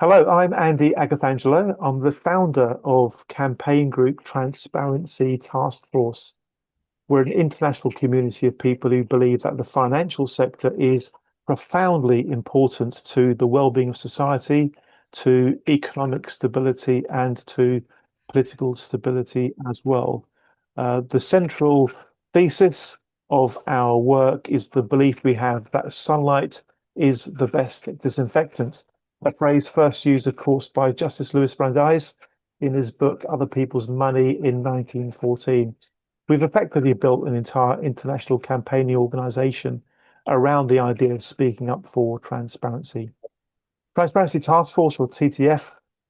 Hello, I'm Andy Agathangelo. I'm the founder of campaign group Transparency Task Force. We're an international community of people who believe that the financial sector is profoundly important to the well-being of society, to economic stability, and to political stability as well. The central thesis of our work is the belief we have that sunlight is the best disinfectant. A phrase first used, of course, by Justice Louis Brandeis in his book Other People's Money in 1914. We've effectively built an entire international campaigning organization around the idea of speaking up for transparency. Transparency Task Force, or TTF,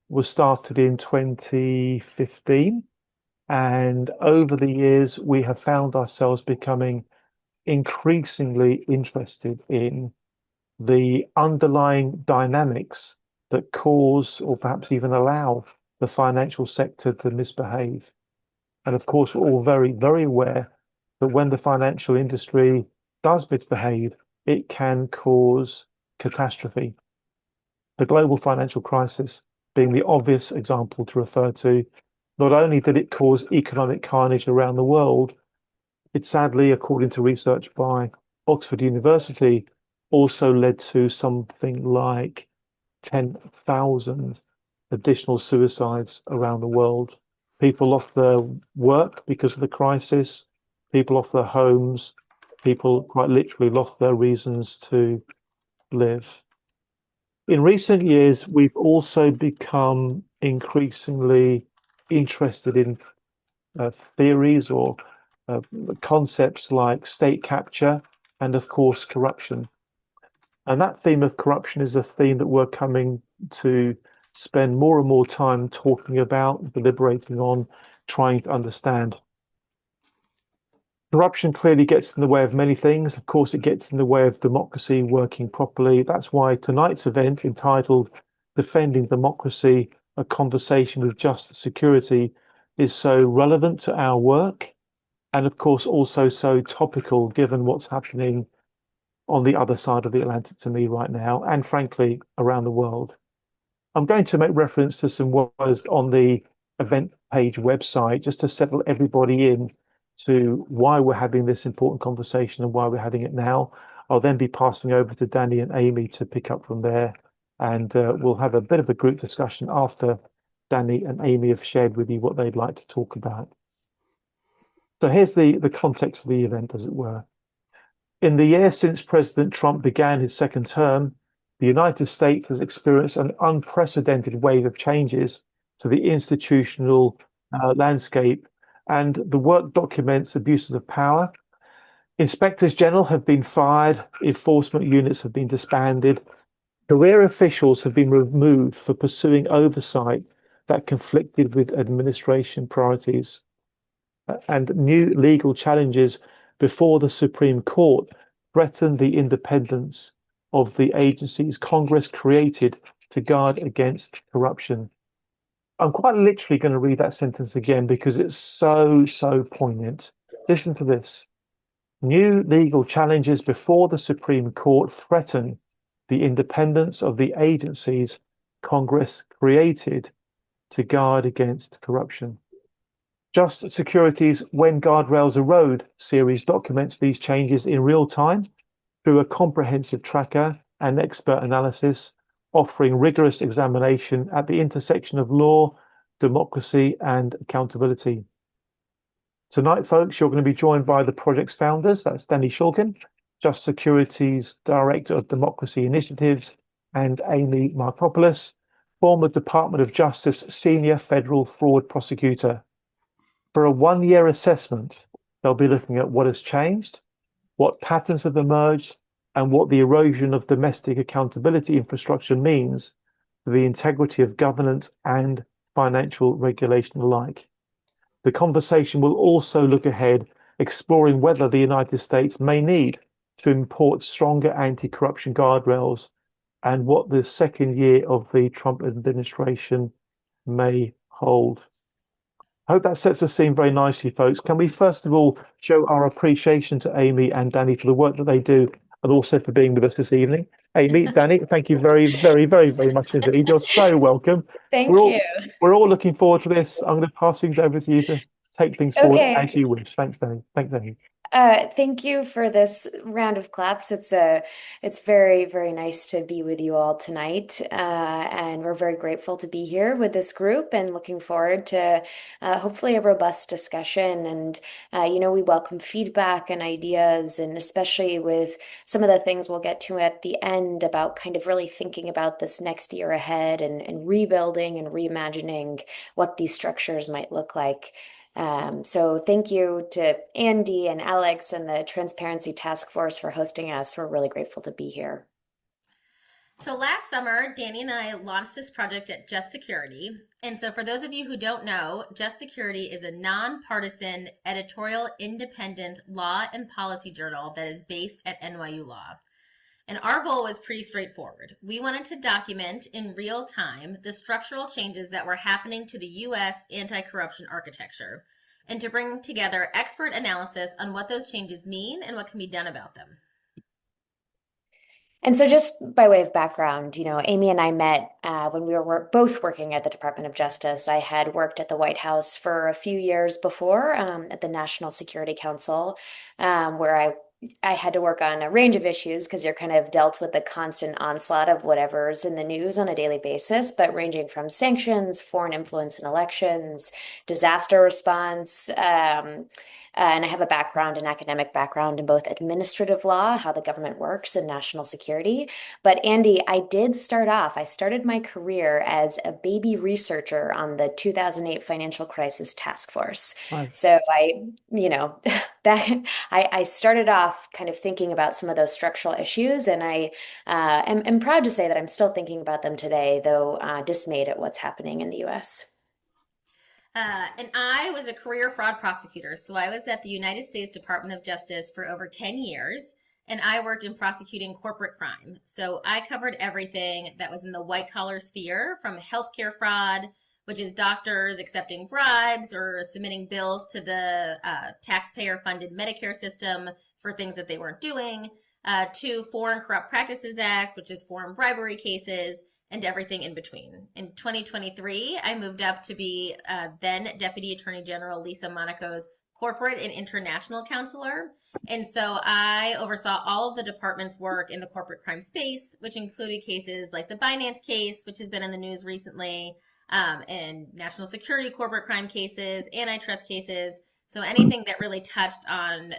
was started in 2015. And over the years, we have found ourselves becoming increasingly interested in the underlying dynamics that cause or perhaps even allow the financial sector to misbehave. And of course, we're all very, very aware that when the financial industry does misbehave, it can cause catastrophe. The global financial crisis being the obvious example to refer to, not only did it cause economic carnage around the world, it sadly, according to research by Oxford University, also led to something like 10,000 additional suicides around the world. People lost their work because of the crisis, people lost their homes, people quite literally lost their reasons to live. In recent years, we've also become increasingly interested in theories or uh, concepts like state capture and, of course, corruption. And that theme of corruption is a theme that we're coming to spend more and more time talking about, deliberating on, trying to understand. Corruption clearly gets in the way of many things. Of course, it gets in the way of democracy working properly. That's why tonight's event, entitled Defending Democracy, a Conversation with Just Security, is so relevant to our work. And of course, also so topical given what's happening on the other side of the Atlantic to me right now, and frankly, around the world. I'm going to make reference to some words on the event page website just to settle everybody in to why we're having this important conversation and why we're having it now. I'll then be passing over to Danny and Amy to pick up from there, and we'll have a bit of a group discussion after Danny and Amy have shared with you what they'd like to talk about. So here's the context of the event, as it were. In the year since President Trump began his second term, the United States has experienced an unprecedented wave of changes to the institutional landscape, and the work documents abuses of power. Inspectors general have been fired, enforcement units have been disbanded, career officials have been removed for pursuing oversight that conflicted with administration priorities, and new legal challenges before the Supreme Court threaten the independence of the agencies Congress created to guard against corruption. I'm quite literally going to read that sentence again because it's so poignant. Listen to this. New legal challenges before the Supreme Court threaten the independence of the agencies Congress created to guard against corruption. Just Security's When Guardrails Erode series documents these changes in real time through a comprehensive tracker and expert analysis, offering rigorous examination at the intersection of law, democracy, and accountability. Tonight, folks, you're going to be joined by the project's founders. That's Danny Shulkin, Just Security's Director of Democracy Initiatives, and Amy Markopoulos, former Department of Justice Senior Federal Fraud Prosecutor. For a one-year assessment, they'll be looking at what has changed, what patterns have emerged, and what the erosion of domestic accountability infrastructure means for the integrity of governance and financial regulation alike. The conversation will also look ahead, exploring whether the United States may need to import stronger anti-corruption guardrails and what the second year of the Trump administration may hold. I hope that sets the scene very nicely, folks. Can we first of all show our appreciation to Amy and Danny for the work that they do and also for being with us this evening? Hey, meet Danny. Thank you very, very, very, very much indeed. You're so welcome. We're Thank you. all we're all looking forward to this. I'm going to pass things over to you to take things forward as Okay. you wish. Thanks, Danny. Thanks, Danny. Thank you for this round of claps. It's very, very nice to be with you all tonight, and we're very grateful to be here with this group, and looking forward to hopefully a robust discussion. And we welcome feedback and ideas, and especially with some of the things we'll get to at the end about kind of really thinking about this next year ahead and rebuilding and reimagining what these structures might look like. So thank you to Andy and Alex and the Transparency Task Force for hosting us. We're really grateful to be here. So last summer, Danny and I launched this project at Just Security. And so for those of you who don't know, Just Security is a nonpartisan, editorial, independent law and policy journal that is based at NYU Law. And our goal was pretty straightforward. We wanted to document in real time the structural changes that were happening to the US anti-corruption architecture and to bring together expert analysis on what those changes mean and what can be done about them. And so, just by way of background, Amy and I met when we were both working at the Department of Justice. I had worked at the White House for a few years before at the National Security Council, where I had to work on a range of issues because you're kind of dealt with the constant onslaught of whatever's in the news on a daily basis, but ranging from sanctions, foreign influence in elections, disaster response. And I have a background, an academic background in both administrative law, how the government works, and national security. But Andy, I started my career as a baby researcher on the 2008 Financial Crisis Task Force. Nice. So that I started off kind of thinking about some of those structural issues, and I am proud to say that I'm still thinking about them today, though dismayed at what's happening in the US. And I was a career fraud prosecutor. So I was at the United States Department of Justice for over 10 years, and I worked in prosecuting corporate crime. So I covered everything that was in the white collar sphere, from healthcare fraud, which is doctors accepting bribes or submitting bills to the taxpayer funded Medicare system for things that they weren't doing, to Foreign Corrupt Practices Act, which is foreign bribery cases, and everything in between. In 2023, I moved up to be then Deputy Attorney General Lisa Monaco's corporate and international counselor. And so I oversaw all of the department's work in the corporate crime space, which included cases like the Binance case, which has been in the news recently, and national security corporate crime cases, antitrust cases. So anything that really touched on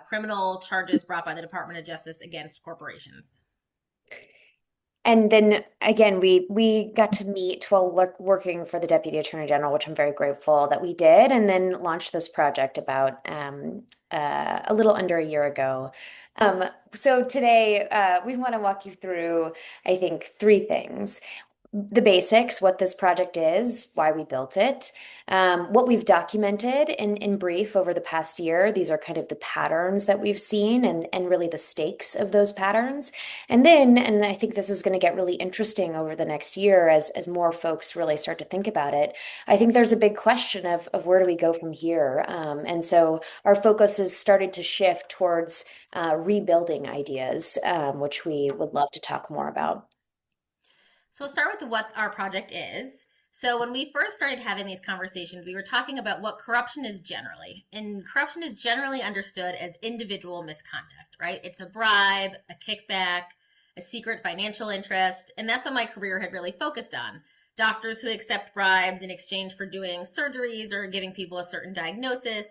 criminal charges brought by the Department of Justice against corporations. And then again, we got to meet while working for the Deputy Attorney General, which I'm very grateful that we did, and then launched this project about a little under a year ago. So today we want to walk you through, I think, three things. The basics, what this project is, why we built it, what we've documented in brief over the past year. These are kind of the patterns that we've seen and really the stakes of those patterns. And I think this is going to get really interesting over the next year as more folks really start to think about it. I think there's a big question of where do we go from here? And so our focus has started to shift towards rebuilding ideas, which we would love to talk more about. So we'll start with what our project is. So when we first started having these conversations, we were talking about what corruption is generally. And corruption is generally understood as individual misconduct, right? It's a bribe, a kickback, a secret financial interest. And that's what my career had really focused on. Doctors who accept bribes in exchange for doing surgeries or giving people a certain diagnosis,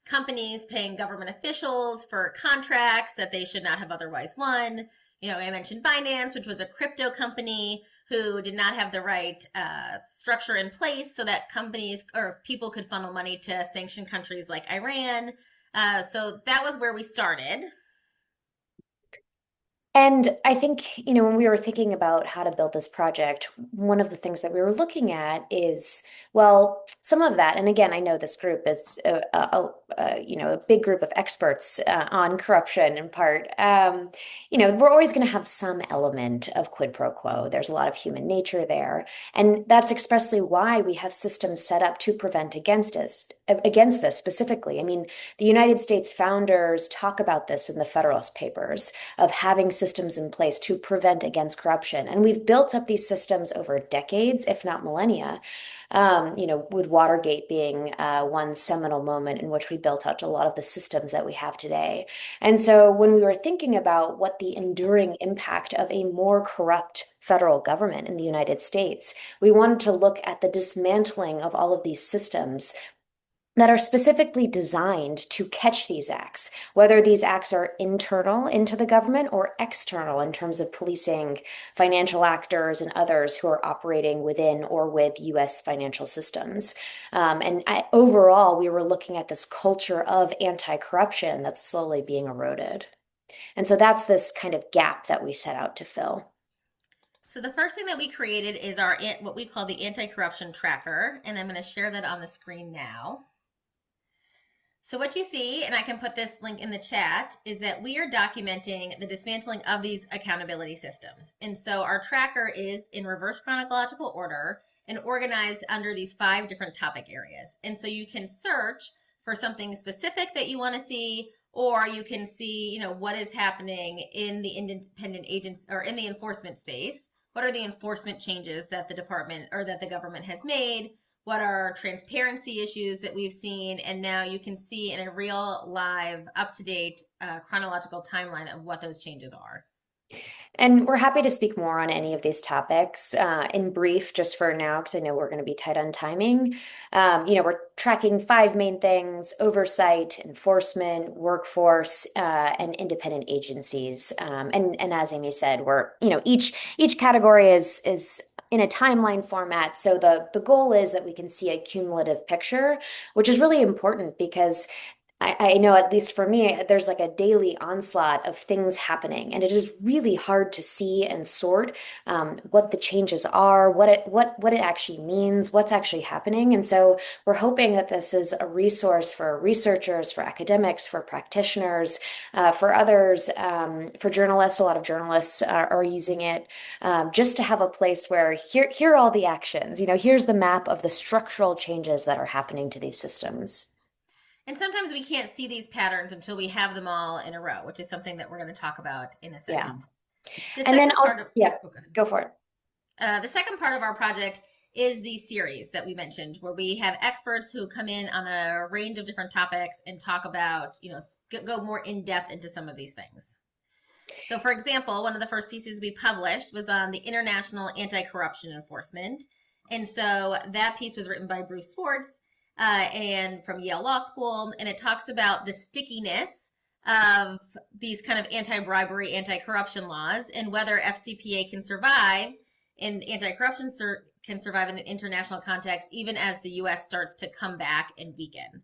companies paying government officials for contracts that they should not have otherwise won. I mentioned Binance, which was a crypto company who did not have the right structure in place so that companies or people could funnel money to sanctioned countries like Iran. So that was where we started. And I think, when we were thinking about how to build this project, one of the things that we were looking at is, well, some of that, and again, I know this group is a big group of experts on corruption in part. We're always going to have some element of quid pro quo. There's a lot of human nature there, and that's expressly why we have systems set up to prevent against this specifically. I mean, the United States founders talk about this in the Federalist Papers of having systems in place to prevent against corruption. And we've built up these systems over decades, if not millennia. With Watergate being one seminal moment in which we built out a lot of the systems that we have today. And so when we were thinking about what the enduring impact of a more corrupt federal government in the United States, we wanted to look at the dismantling of all of these systems that are specifically designed to catch these acts, whether these acts are internal into the government or external in terms of policing financial actors and others who are operating within or with US financial systems. Overall, we were looking at this culture of anti-corruption that's slowly being eroded. And so that's this kind of gap that we set out to fill. So the first thing that we created is our what we call the anti-corruption tracker, and I'm going to share that on the screen now. So what you see, and I can put this link in the chat, is that we are documenting the dismantling of these accountability systems. And so our tracker is in reverse chronological order and organized under these 5 different topic areas. And so you can search for something specific that you want to see, or you can see, what is happening in the independent agents or in the enforcement space. What are the enforcement changes that the department or that the government has made? What are transparency issues that we've seen? And now you can see in a real live, up-to-date chronological timeline of what those changes are. And we're happy to speak more on any of these topics. In brief, just for now, because I know we're going to be tight on timing. We're tracking 5 main things: oversight, enforcement, workforce, and independent agencies. And as Amy said, we're, each category is in a timeline format. So the goal is that we can see a cumulative picture, which is really important because I know, at least for me, there's like a daily onslaught of things happening, and it is really hard to see and sort what the changes are, what it actually means, what's actually happening. And so we're hoping that this is a resource for researchers, for academics, for practitioners, for others, for journalists. A lot of journalists are using it just to have a place where here are all the actions. Here's the map of the structural changes that are happening to these systems. And sometimes we can't see these patterns until we have them all in a row, which is something that we're going to talk about in a second. Yeah. And then, go for it. The second part of our project is the series that we mentioned, where we have experts who come in on a range of different topics and talk about, go more in depth into some of these things. So, for example, one of the first pieces we published was on the international anti-corruption enforcement. And so that piece was written by Bruce Swartz, and from Yale Law School, and it talks about the stickiness of these kind of anti-bribery, anti-corruption laws, and whether FCPA can survive in anti-corruption can survive in an international context, even as the U.S. starts to come back and weaken.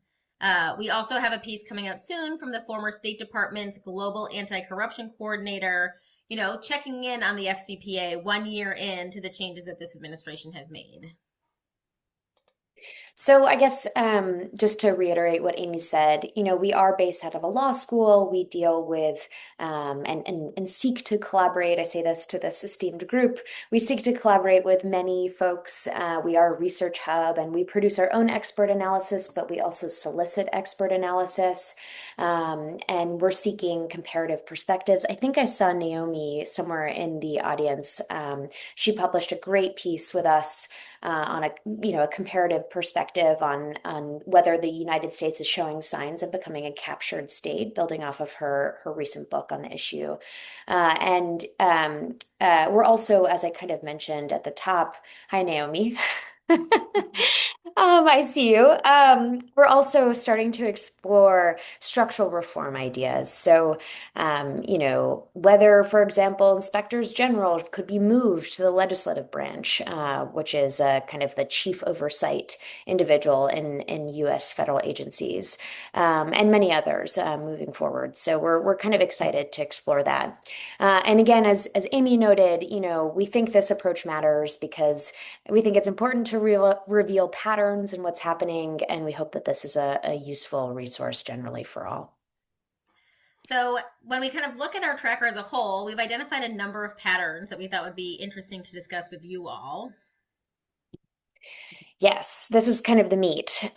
We also have a piece coming out soon from the former State Department's Global Anti-Corruption Coordinator, checking in on the FCPA 1 year into the changes that this administration has made. So I guess just to reiterate what Amy said, we are based out of a law school. We deal with and seek to collaborate. I say this to this esteemed group. We seek to collaborate with many folks. We are a research hub, and we produce our own expert analysis, but we also solicit expert analysis. And we're seeking comparative perspectives. I think I saw Naomi somewhere in the audience. She published a great piece with us on a comparative perspective on whether the United States is showing signs of becoming a captured state, building off of her recent book on the issue. And we're also, as I kind of mentioned at the top, hi Naomi. I see you. We're also starting to explore structural reform ideas. So, whether, for example, inspectors general could be moved to the legislative branch, which is kind of the chief oversight individual in U.S. federal agencies, and many others moving forward. So we're kind of excited to explore that. And again, as Amy noted, we think this approach matters because we think it's important to reveal patterns and what's happening, and we hope that this is a useful resource generally for all. So when we kind of look at our tracker as a whole, we've identified a number of patterns that we thought would be interesting to discuss with you all. Yes, this is kind of the meat.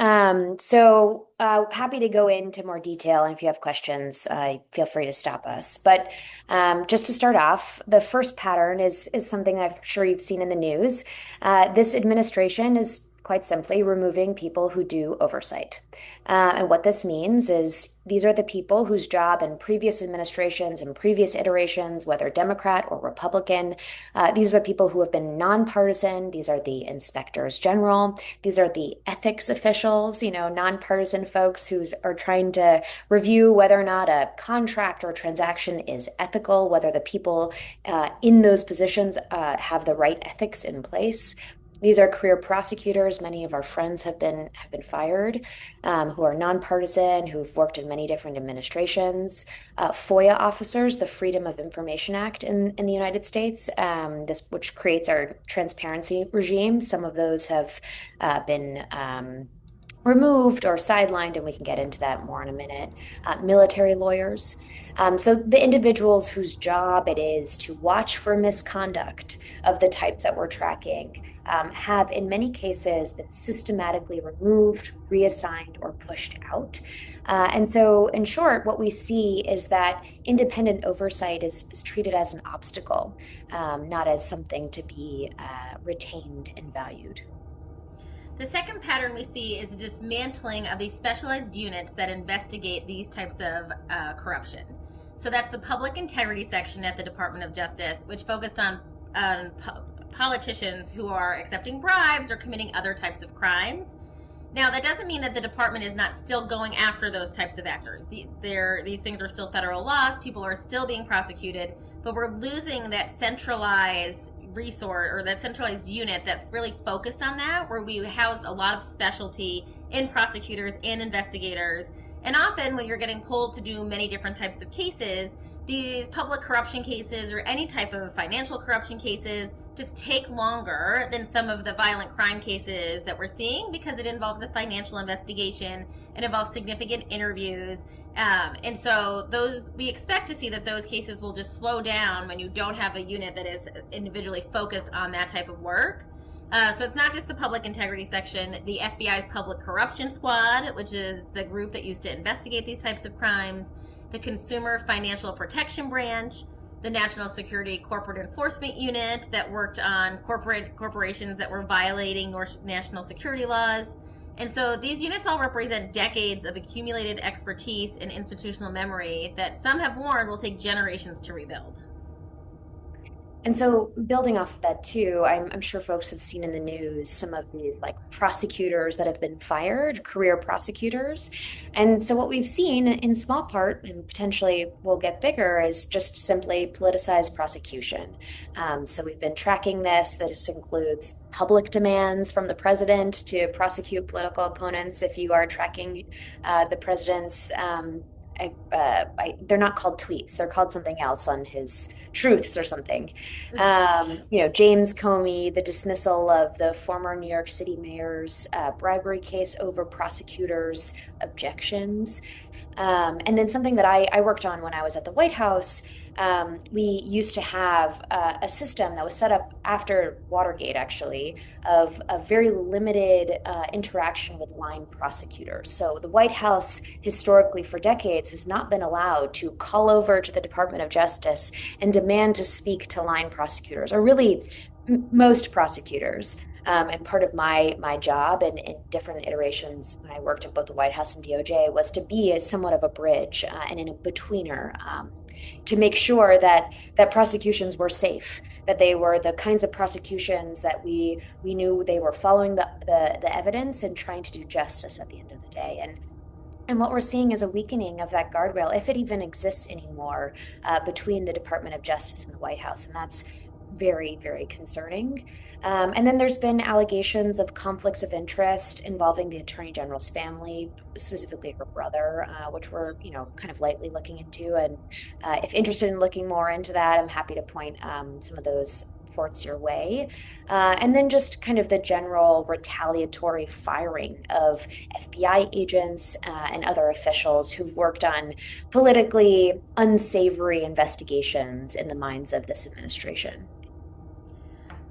So happy to go into more detail. And if you have questions, feel free to stop us. But just to start off, the first pattern is something I'm sure you've seen in the news. This administration is quite simply removing people who do oversight. And what this means is these are the people whose job in previous administrations and previous iterations, whether Democrat or Republican, these are the people who have been nonpartisan. These are the inspectors general. These are the ethics officials, nonpartisan folks who are trying to review whether or not a contract or transaction is ethical, whether the people in those positions have the right ethics in place. These are career prosecutors. Many of our friends have been fired, who are nonpartisan, who've worked in many different administrations. FOIA officers, the Freedom of Information Act in the United States, this which creates our transparency regime. Some of those have been removed or sidelined, and we can get into that more in a minute. Military lawyers. So the individuals whose job it is to watch for misconduct of the type that we're tracking have, in many cases, been systematically removed, reassigned, or pushed out. And so, in short, what we see is that independent oversight is treated as an obstacle, not as something to be retained and valued. The second pattern we see is dismantling of these specialized units that investigate these types of corruption. So that's the public integrity section at the Department of Justice, which focused on politicians who are accepting bribes or committing other types of crimes. Now, that doesn't mean that the department is not still going after those types of actors. These things are still federal laws. People are still being prosecuted, but we're losing that centralized resource or that centralized unit that really focused on that, where we housed a lot of specialty in prosecutors and investigators. And often when you're getting pulled to do many different types of cases, these public corruption cases or any type of financial corruption cases just take longer than some of the violent crime cases that we're seeing, because it involves a financial investigation, it involves significant interviews. And so we expect to see that those cases will just slow down when you don't have a unit that is individually focused on that type of work. So it's not just the public integrity section. The FBI's Public Corruption Squad, which is the group that used to investigate these types of crimes, the Consumer Financial Protection Branch, the National Security Corporate Enforcement Unit that worked on corporations that were violating national security laws. And so these units all represent decades of accumulated expertise and institutional memory that some have warned will take generations to rebuild. And so, building off of that too, I'm sure folks have seen in the news some of the prosecutors that have been fired, career prosecutors. And so, what we've seen in small part, and potentially will get bigger, is just simply politicized prosecution. So, we've been tracking this. This includes public demands from the president to prosecute political opponents. If you are tracking the president's they're not called tweets. They're called something else on his truths or something. James Comey, the dismissal of the former New York City mayor's bribery case over prosecutors' objections. And then something that I worked on when I was at the White House, we used to have a system that was set up after Watergate, actually, of a very limited interaction with line prosecutors. So the White House, historically for decades, has not been allowed to call over to the Department of Justice and demand to speak to line prosecutors, or really most prosecutors. And part of my job in different iterations when I worked at both the White House and DOJ was to be somewhat of a bridge and in a betweener, to make sure that prosecutions were safe, that they were the kinds of prosecutions that we knew they were following the evidence and trying to do justice at the end of the day. And what we're seeing is a weakening of that guardrail, if it even exists anymore, between the Department of Justice and the White House. And that's very, very concerning. And then there's been allegations of conflicts of interest involving the Attorney General's family, specifically her brother, which we're, kind of lightly looking into. And if interested in looking more into that, I'm happy to point some of those reports your way. And then just kind of the general retaliatory firing of FBI agents and other officials who've worked on politically unsavory investigations in the minds of this administration.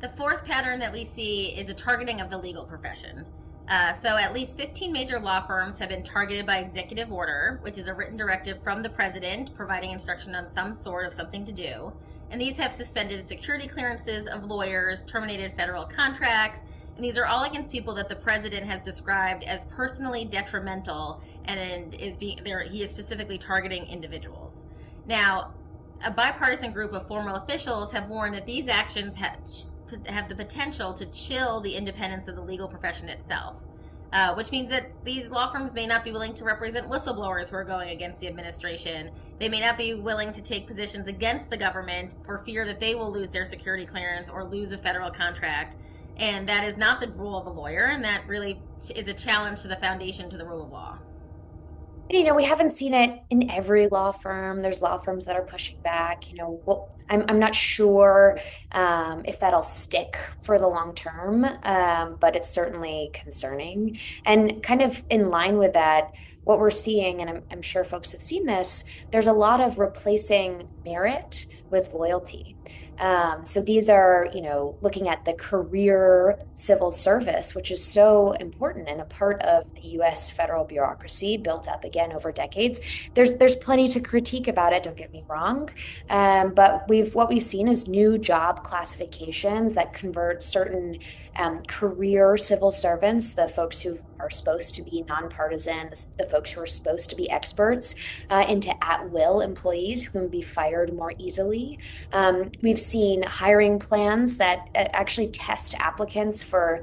The fourth pattern that we see is a targeting of the legal profession. So at least 15 major law firms have been targeted by executive order, which is a written directive from the president providing instruction on some sort of something to do. And these have suspended security clearances of lawyers, terminated federal contracts, and these are all against people that the president has described as personally detrimental, and he is specifically targeting individuals. Now, a bipartisan group of former officials have warned that these actions have the potential to chill the independence of the legal profession itself, which means that these law firms may not be willing to represent whistleblowers who are going against the administration. They may not be willing to take positions against the government for fear that they will lose their security clearance or lose a federal contract. And that is not the role of a lawyer, and that really is a challenge to the foundation to the rule of law. We haven't seen it in every law firm. There's law firms that are pushing back. I'm not sure if that'll stick for the long term, but it's certainly concerning. And kind of in line with that, what we're seeing, and I'm sure folks have seen this, there's a lot of replacing merit with loyalty. So these are, looking at the career civil service, which is so important and a part of the U.S. federal bureaucracy built up again over decades. There's plenty to critique about it, don't get me wrong. But what we've seen is new job classifications that convert certain career civil servants, the folks who are supposed to be nonpartisan, the folks who are supposed to be experts, into at-will employees who can be fired more easily. We've seen hiring plans that actually test applicants for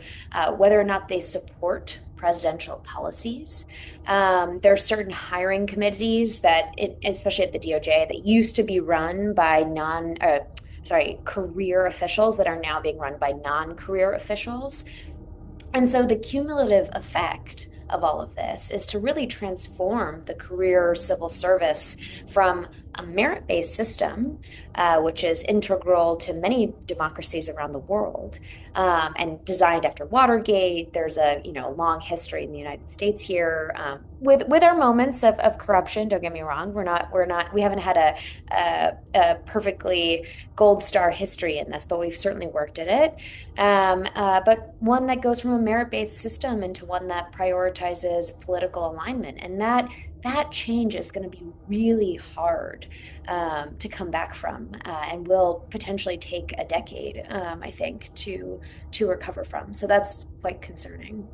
whether or not they support presidential policies. There are certain hiring committees that, especially at the DOJ, that used to be run by career officials that are now being run by non-career officials. And so the cumulative effect of all of this is to really transform the career civil service from a merit-based system, which is integral to many democracies around the world, and designed after Watergate. There's a long history in the United States here, with our moments of corruption. Don't get me wrong. We haven't had a perfectly gold star history in this, but we've certainly worked at it. But one that goes from a merit-based system into one that prioritizes political alignment, and that change is going to be really hard to come back from, and will potentially take a decade, I think, to recover from. So that's quite concerning.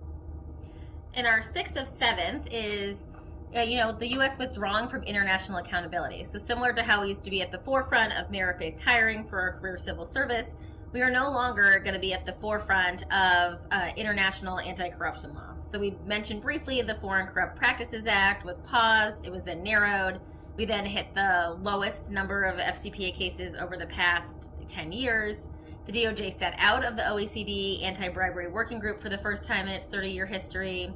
And our sixth of seventh is, the U.S. withdrawing from international accountability. So similar to how we used to be at the forefront of merit-based hiring for our career civil service, we are no longer going to be at the forefront of international anti-corruption law. So we mentioned briefly the Foreign Corrupt Practices Act was paused. It was then narrowed. We then hit the lowest number of FCPA cases over the past 10 years. The DOJ sat out of the OECD Anti-Bribery Working Group for the first time in its 30-year history.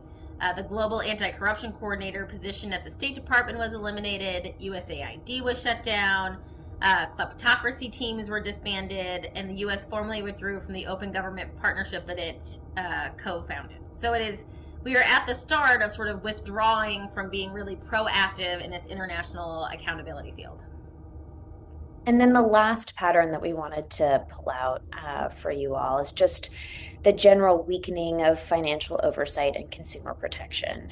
The Global Anti-Corruption Coordinator position at the State Department was eliminated. USAID was shut down. Kleptocracy teams were disbanded, and the U.S. formally withdrew from the Open Government Partnership that it co-founded. So we are at the start of sort of withdrawing from being really proactive in this international accountability field. And then the last pattern that we wanted to pull out for you all is just the general weakening of financial oversight and consumer protection.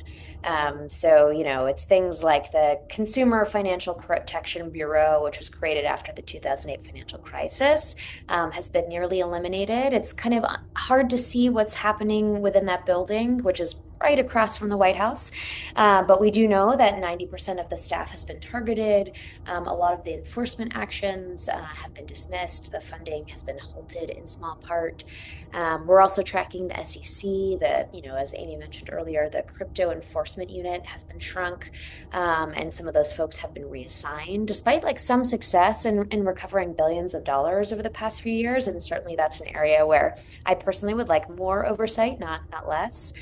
So, it's things like the Consumer Financial Protection Bureau, which was created after the 2008 financial crisis, has been nearly eliminated. It's kind of hard to see what's happening within that building, which is right across from the White House. But we do know that 90% of the staff has been targeted. A lot of the enforcement actions have been dismissed. The funding has been halted in small part. We're also tracking the SEC. As Amy mentioned earlier, the crypto enforcement unit has been shrunk, and some of those folks have been reassigned, despite some success in recovering billions of dollars over the past few years. And certainly that's an area where I personally would like more oversight, not less.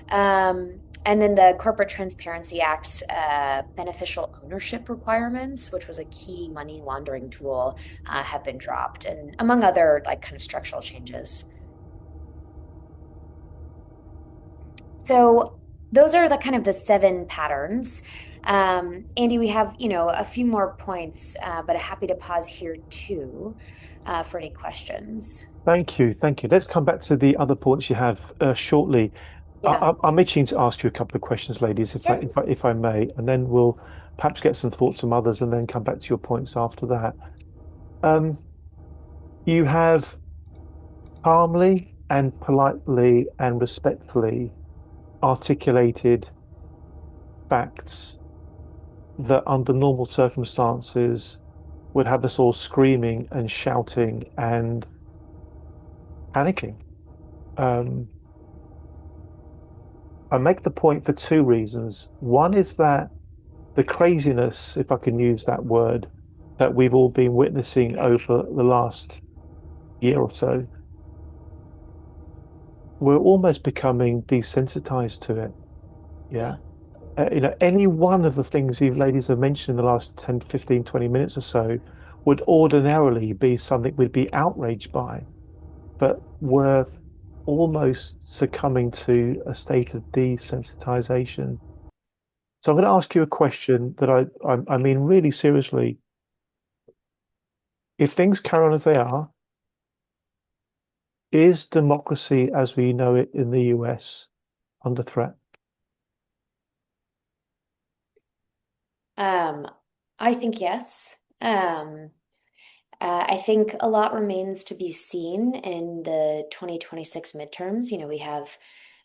And then the Corporate Transparency Act's beneficial ownership requirements, which was a key money laundering tool, have been dropped, and among other kind of structural changes. So those are the 7 patterns. Andy, we have, a few more points, but I'm happy to pause here too, for any questions. Thank you. Thank you. Let's come back to the other points you have shortly. Yeah, I'm itching to ask you a couple of questions, ladies, sure. if I may, and then we'll perhaps get some thoughts from others and then come back to your points after that. Um, you have calmly and politely and respectfully articulated facts that under normal circumstances would have us all screaming and shouting and panicking. Um, I make the point for two reasons. One is that the craziness, if I can use that word, that we've all been witnessing over the last year or so, we're almost becoming desensitized to it. Yeah. Yeah. Any one of the things you ladies have mentioned in the last 10, 15, 20 minutes or so would ordinarily be something we'd be outraged by, but we're almost succumbing to a state of desensitization. So I'm going to ask you a question that I mean really seriously. If things carry on as they are, is democracy as we know it in the US under threat? Um, I think yes. I think a lot remains to be seen in the 2026 midterms. You know, we have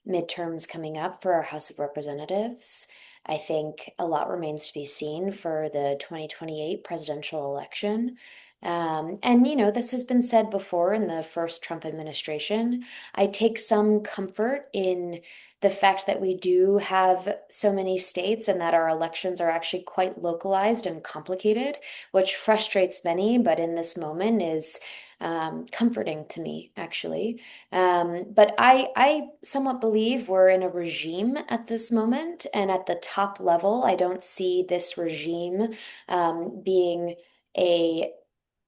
midterms coming up for our House of Representatives. I think a lot remains to be seen for the 2028 presidential election. And, you know, this has been said before in the first Trump administration. I take some comfort in the fact that we do have so many states and that our elections are actually quite localized and complicated, which frustrates many, but in this moment is comforting to me, actually. But I somewhat believe we're in a regime at this moment, and at the top level, I don't see this regime being a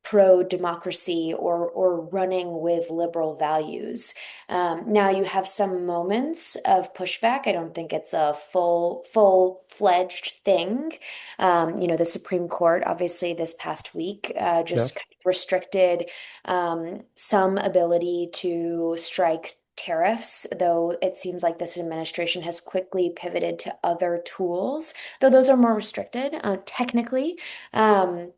pro-democracy or running with liberal values. Now you have some moments of pushback. I don't think it's a full-fledged thing. You know, the Supreme Court, obviously, this past week, Yeah. just kind of restricted some ability to strike tariffs, though it seems like this administration has quickly pivoted to other tools, though those are more restricted, technically. Um,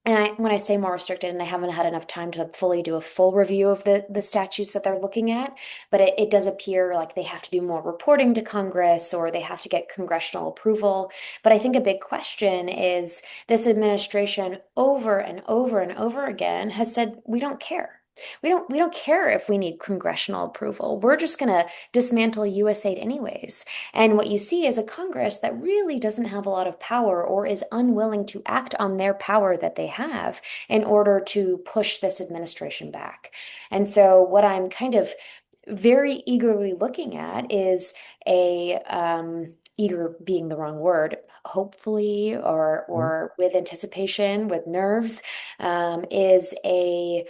when I say more restricted, and I haven't had enough time to fully do a full review of the statutes that they're looking at, but it does appear like they have to do more reporting to Congress or they have to get congressional approval. But I think a big question is this administration over and over and over again has said, we don't care. We don't care if we need congressional approval. We're just going to dismantle USAID anyways. And what you see is a Congress that really doesn't have a lot of power or is unwilling to act on their power that they have in order to push this administration back. And so, what I'm kind of very eagerly looking at is eager being the wrong word, hopefully, Mm. or with anticipation, with nerves, is a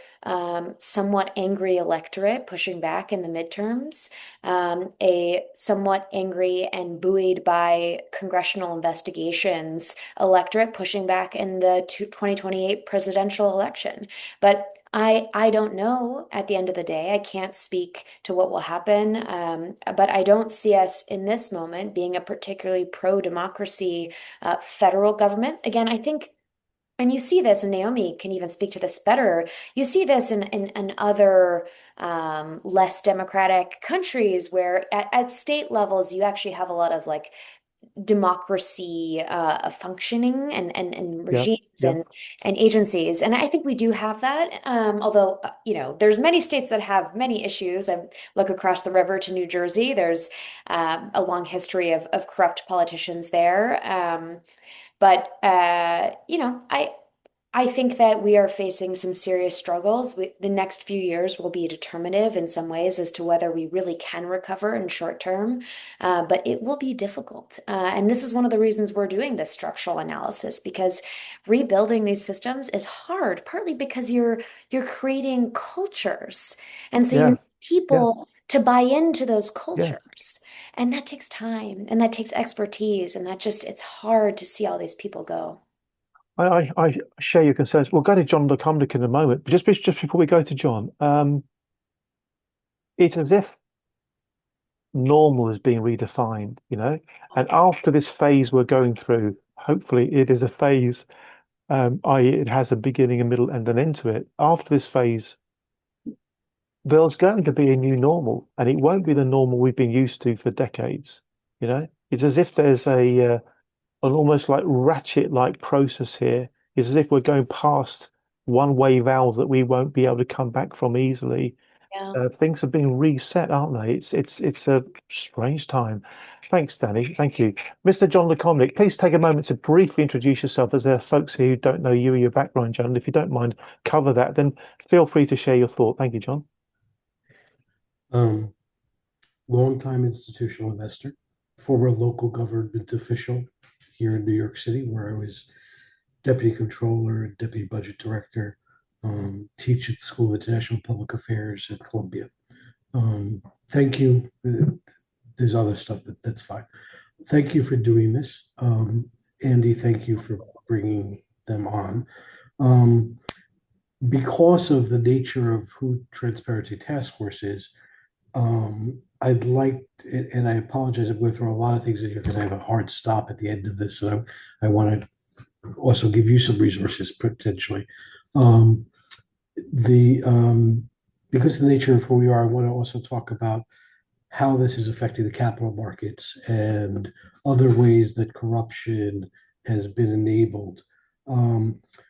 somewhat angry electorate pushing back in the midterms, a somewhat angry and buoyed by congressional investigations electorate pushing back in the 2028 presidential election. But I don't know at the end of the day. I can't speak to what will happen, but I don't see us in this moment being a particularly pro-democracy federal government. Again, I think, and you see this, and Naomi can even speak to this better. You see this in other less democratic countries where at state levels you actually have a lot of like democracy functioning and Yeah. regimes Yeah. and agencies. And I think we do have that. Although, you know, there's many states that have many issues. I look across the river to New Jersey. There's a long history of corrupt politicians there. But you know, I think that we are facing some serious struggles. The next few years will be determinative in some ways as to whether we really can recover in short term, but it will be difficult. And this is one of the reasons we're doing this structural analysis because rebuilding these systems is hard, partly because you're creating cultures, and so you Yeah. need Yeah. people to buy into those Yeah. cultures, and that takes time, and that takes expertise, and that just it's hard to see all these people go. I share your concerns. We'll go to John LeCumdic in a moment, but just before we go to John, it's as if normal is being redefined, you know. And after this phase we're going through, hopefully it is a phase, i.e., it has a beginning, a middle, and an end to it. After this phase, there's going to be a new normal, and it won't be the normal we've been used to for decades. You know, it's as if there's an almost like ratchet-like process here. It's as if we're going past one-way valves that we won't be able to come back from easily. Yeah. Things are being reset, aren't they? It's a strange time. Thanks, Danny. Thank you. Mr. John LeComnick, please take a moment to briefly introduce yourself, as there are folks here who don't know you or your background, John. If you don't mind, cover that, then feel free to share your thought. Thank you, John. Um, Longtime institutional investor, former local government official here in New York City, where I was deputy controller, deputy budget director, teach at the School of International Public Affairs at Columbia. Thank you. There's other stuff, but that's fine. Thank you for doing this. Andy, thank you for bringing them on. Because of the nature of who Transparency Task Force is, I'd like, and I apologize, I'm going to throw a lot of things in here because I have a hard stop at the end of this. So I want to also give you some resources potentially. Because of the nature of who we are, I want to also talk about how this is affecting the capital markets and other ways that corruption has been enabled.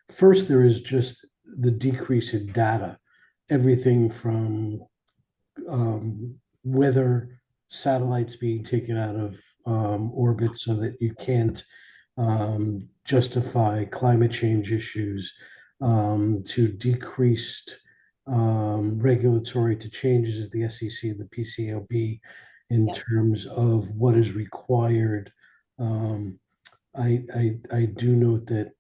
First, there is just the decrease in data, everything from weather satellites being taken out of orbit so that you can't justify climate change issues, to decreased regulatory, to changes at the SEC and the PCAOB in terms of what is required. I do note that,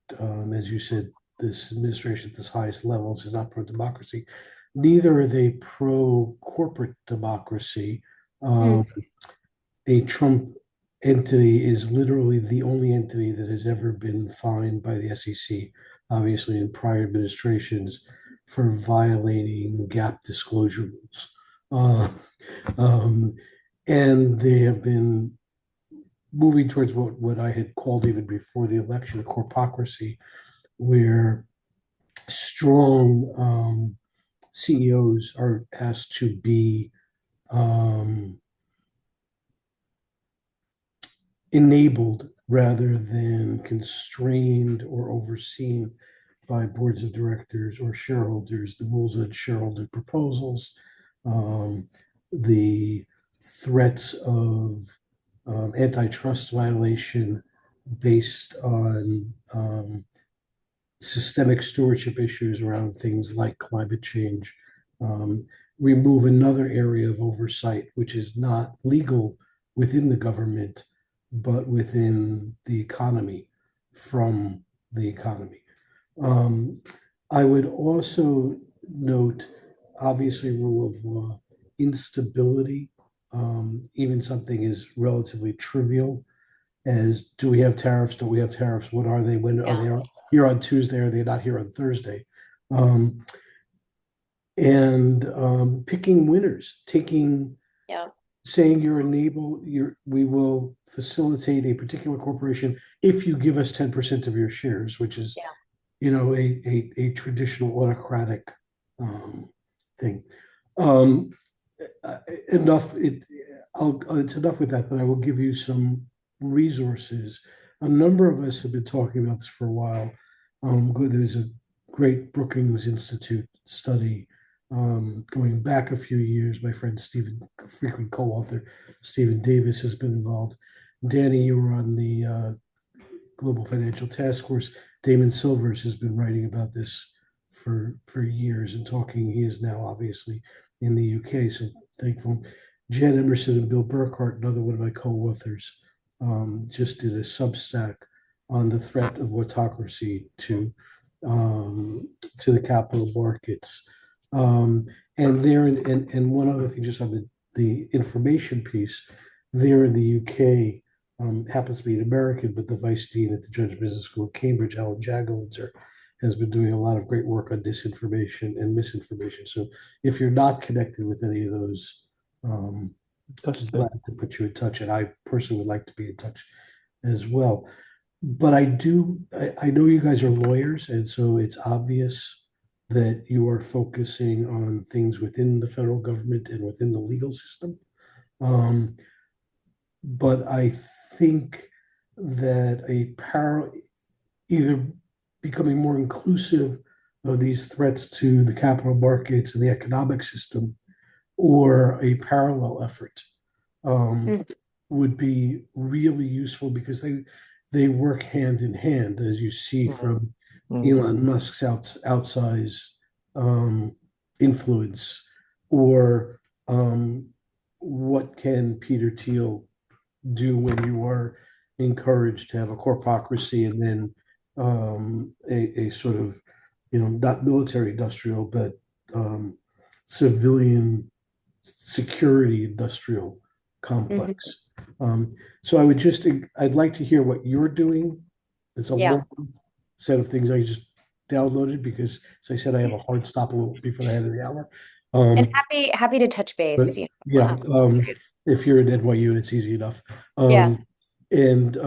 as you said, this administration at this highest levels is not pro-democracy. Neither are they pro-corporate democracy. A Trump entity is literally the only entity that has ever been fined by the SEC, obviously in prior administrations, for violating gap disclosure rules. And they have been moving towards what I had called even before the election, a corpocracy, where strong CEOs are asked to be enabled rather than constrained or overseen by boards of directors or shareholders, the rules on shareholder proposals, the threats of antitrust violation based on systemic stewardship issues around things like climate change, remove another area of oversight, which is not legal within the government, but within the economy, from the economy. I would also note, obviously, rule of law, instability, even something as relatively trivial as, do we have tariffs? Don't we have tariffs? What are they? When are they here on Tuesday? Are they not here on Thursday? And picking winners, saying we will facilitate a particular corporation if you give us 10% of your shares, which is, a traditional autocratic thing. It's enough with that, but I will give you some resources. A number of us have been talking about this for a while. There's a great Brookings Institute study going back a few years. My friend Stephen, frequent co-author Stephen Davis, has been involved. Danny, you were on the Global Financial Task Force. Damon Silvers has been writing about this for years and talking. He is now obviously in the UK, so thankful. Jen Emerson and Bill Burkhart, another one of my co-authors, just did a Substack on the threat of autocracy to the capital markets. And one other thing, just on the information piece, there in the UK, happens to be an American, but the vice dean at the Judge Business School of Cambridge, Alan Jagelitzer, has been doing a lot of great work on disinformation and misinformation. So if you're not connected with any of those That's it. glad to put you in touch, and I personally would like to be in touch as well. But I know you guys are lawyers, and so it's obvious that you are focusing on things within the federal government and within the legal system. Um, but I think that either becoming more inclusive of these threats to the capital markets and the economic system, or a parallel effort um, would be really useful, because they work hand in hand, as you see from Elon Musk's outsized influence, or what can Peter Thiel do when you are encouraged to have a corpocracy, and then a sort of, not military industrial, but civilian security industrial complex. So I'd like to hear what you're doing. It's a Yeah. long set of things I just downloaded because, as I said, I have a hard stop a little before the end of the hour. And Um, happy to touch but base, yeah, if you're at NYU, it's easy enough. yeah. And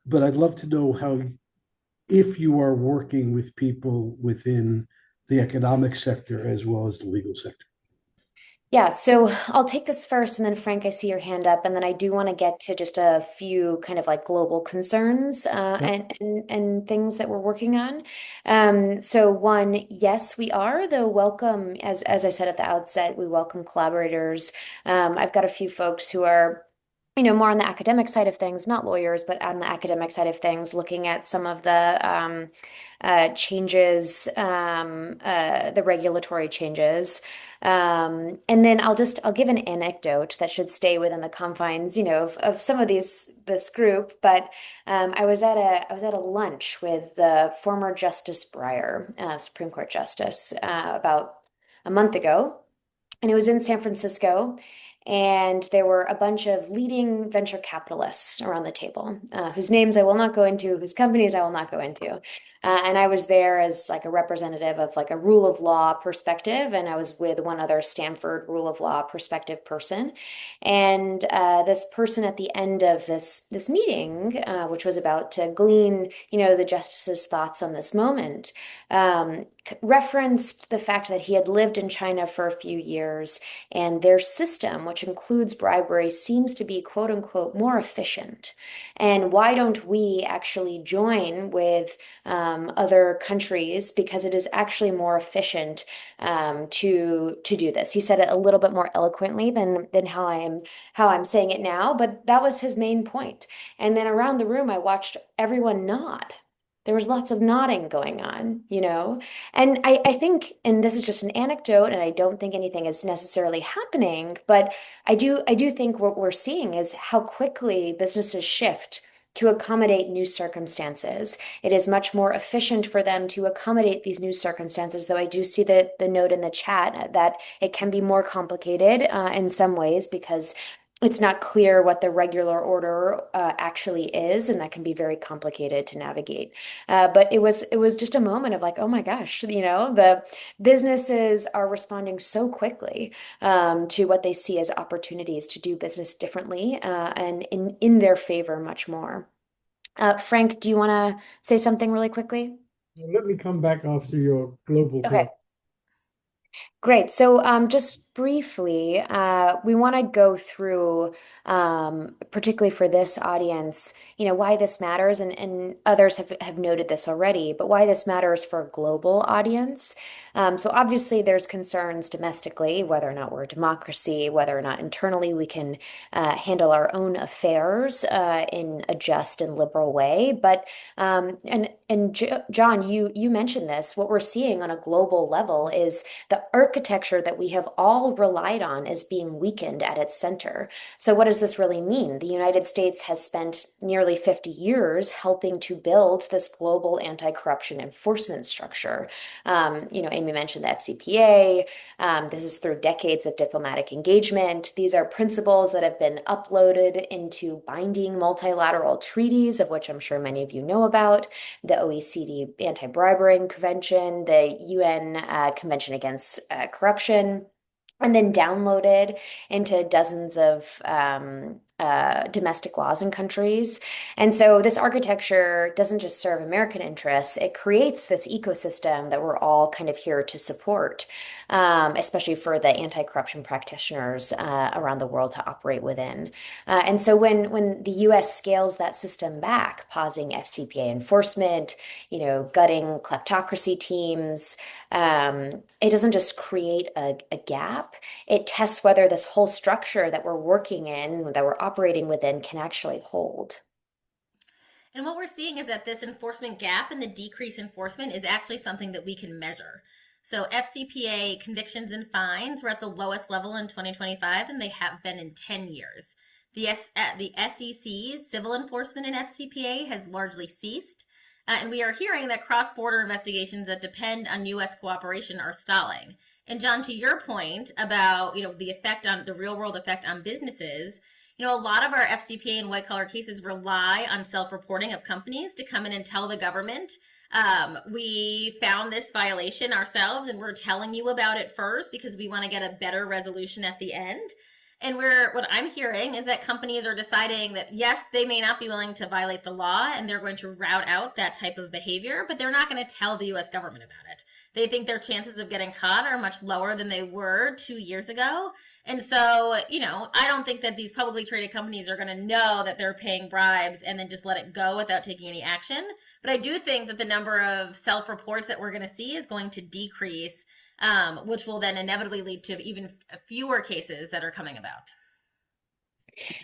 but I'd love to know if you are working with people within the economic sector as well as the legal sector. Yeah, so I'll take this first, and then Frank, I see your hand up, and then I do want to get to just a few kind of like global concerns and things that we're working on. So one, yes, we are, though welcome, as I said at the outset, we welcome collaborators. I've got a few folks who are more on the academic side of things, not lawyers, but on the academic side of things, looking at some of the changes, the regulatory changes. And then I'll give an anecdote that should stay within the confines, of some of this group. But I was at a lunch with the former Justice Breyer, Supreme Court Justice, about a month ago, and it was in San Francisco. And there were a bunch of leading venture capitalists around the table, whose names I will not go into, whose companies I will not go into. And I was there as like a representative of like a rule of law perspective, and I was with one other Stanford rule of law perspective person. And this person at the end of this meeting, which was about to glean, the justice's thoughts on this moment, referenced the fact that he had lived in China for a few years, and their system, which includes bribery, seems to be quote unquote more efficient. And why don't we actually join with other countries, because it is actually more efficient to do this? He said it a little bit more eloquently than how I'm saying it now, but that was his main point. And then around the room, I watched everyone nod. There was lots of nodding going on, And I think, and this is just an anecdote, and I don't think anything is necessarily happening, but I do think what we're seeing is how quickly businesses shift to accommodate new circumstances. It is much more efficient for them to accommodate these new circumstances, though I do see the note in the chat that it can be more complicated in some ways, because it's not clear what the regular order actually is, and that can be very complicated to navigate. But it was just a moment of like, oh my gosh, the businesses are responding so quickly to what they see as opportunities to do business differently, and in their favor much more. Frank, do you want to say something really quickly? Let me come back after your global Okay. talk. Great. So just briefly, we want to go through, particularly for this audience, why this matters, and others have noted this already, but why this matters for a global audience. So obviously there's concerns domestically, whether or not we're a democracy, whether or not internally we can handle our own affairs in a just and liberal way. But John, you mentioned this. What we're seeing on a global level is the architecture that we have all relied on is being weakened at its center. So what does this really mean? The United States has spent nearly 50 years helping to build this global anti-corruption enforcement structure. Amy mentioned the FCPA. This is through decades of diplomatic engagement. These are principles that have been uploaded into binding multilateral treaties, of which I'm sure many of you know about: the OECD Anti-Bribery Convention, the UN Convention Against Corruption. and then downloaded into dozens of domestic laws in countries. And so this architecture doesn't just serve American interests, it creates this ecosystem that we're all kind of here to support, especially for the anti-corruption practitioners around the world to operate within. And so when the US scales that system back, pausing FCPA enforcement, gutting kleptocracy teams, it doesn't just create a gap, it tests whether this whole structure that we're working in, that we're operating within, can actually hold. And what we're seeing is that this enforcement gap and the decrease enforcement is actually something that we can measure. So FCPA convictions and fines were at the lowest level in 2025 than they have been in 10 years. The SEC's civil enforcement in FCPA has largely ceased. And we are hearing that cross-border investigations that depend on U.S. cooperation are stalling. And John, to your point about, the effect on the real world effect on businesses, a lot of our FCPA and white collar cases rely on self-reporting of companies to come in and tell the government, we found this violation ourselves and we're telling you about it first because we want to get a better resolution at the end. And what I'm hearing is that companies are deciding that, yes, they may not be willing to violate the law and they're going to root out that type of behavior, but they're not going to tell the U.S. government about it. They think their chances of getting caught are much lower than they were 2 years ago. And so, I don't think that these publicly traded companies are going to know that they're paying bribes and then just let it go without taking any action. But I do think that the number of self-reports that we're going to see is going to decrease, which will then inevitably lead to even fewer cases that are coming about.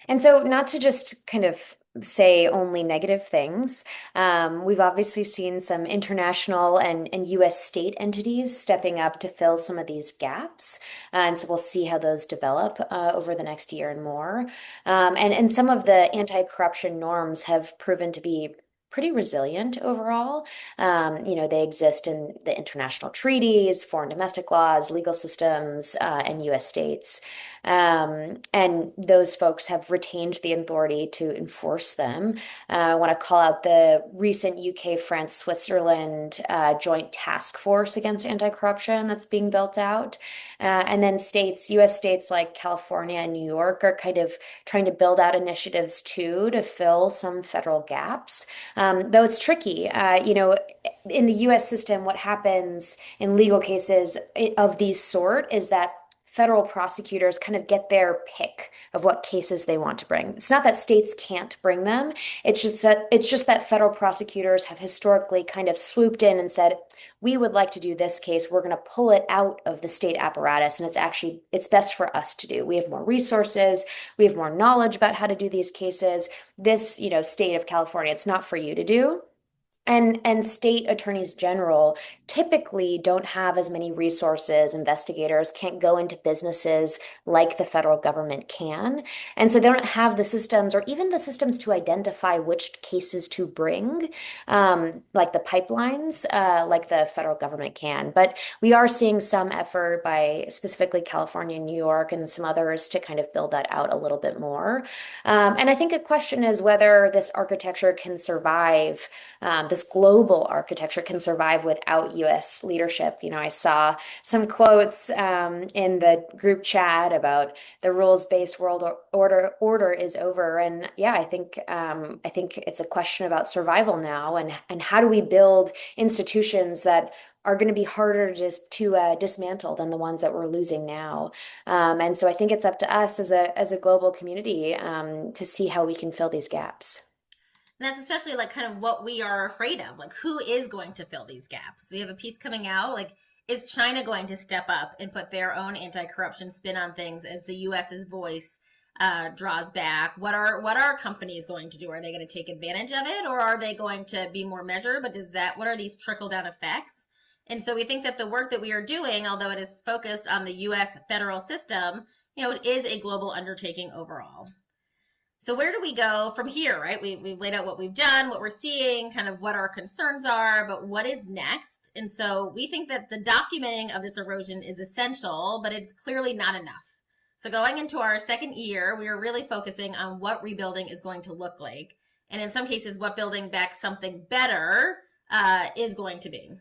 And so, not to just kind of say only negative things, we've obviously seen some international and US state entities stepping up to fill some of these gaps. And so, we'll see how those develop over the next year and more. And some of the anti-corruption norms have proven to be pretty resilient overall. They exist in the international treaties, foreign domestic laws, legal systems, and US states. And those folks have retained the authority to enforce them. I want to call out the recent UK, France, Switzerland joint task force against anti-corruption that's being built out. And then US states like California and New York are kind of trying to build out initiatives too to fill some federal gaps. Though it's tricky, in the US system, what happens in legal cases of these sort is that federal prosecutors kind of get their pick of what cases they want to bring. It's not that states can't bring them. It's just that federal prosecutors have historically kind of swooped in and said, we would like to do this case. We're going to pull it out of the state apparatus. And it's best for us to do. We have more resources. We have more knowledge about how to do these cases. This, state of California, it's not for you to do. And state attorneys general typically don't have as many resources. Investigators can't go into businesses like the federal government can. And so they don't have the systems or even the systems to identify which cases to bring, like the pipelines, like the federal government can. But we are seeing some effort by specifically California, New York, and some others to kind of build that out a little bit more. And I think a question is whether this architecture can survive, this global architecture can survive without US leadership. I saw some quotes in the group chat about the rules-based world order is over. And yeah, I think it's a question about survival now, and how do we build institutions that are going to be harder to dismantle than the ones that we're losing now. And so I think it's up to us as a global community to see how we can fill these gaps. And that's especially like kind of what we are afraid of. Like, who is going to fill these gaps? We have a piece coming out. Like, is China going to step up and put their own anti-corruption spin on things as the US's voice draws back? What are companies going to do? Are they going to take advantage of it, or are they going to be more measured? But what are these trickle-down effects? And so we think that the work that we are doing, although it is focused on the US federal system, it is a global undertaking overall. So where do we go from here, right? We've laid out what we've done, what we're seeing, kind of what our concerns are, but what is next? And so we think that the documenting of this erosion is essential, but it's clearly not enough. So going into our second year, we are really focusing on what rebuilding is going to look like. And in some cases, what building back something better is going to be.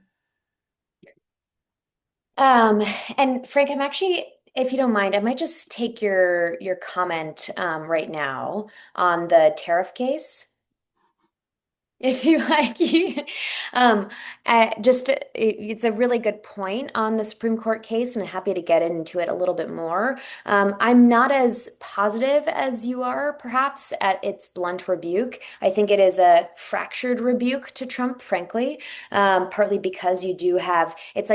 And Frank, I'm actually if you don't mind, I might just take your comment right now on the tariff case. If you like, um, it's a really good point on the Supreme Court case, and I'm happy to get into it a little bit more. I'm not as positive as you are, perhaps, at its blunt rebuke. I think it is a fractured rebuke to Trump, frankly, partly because you do have it's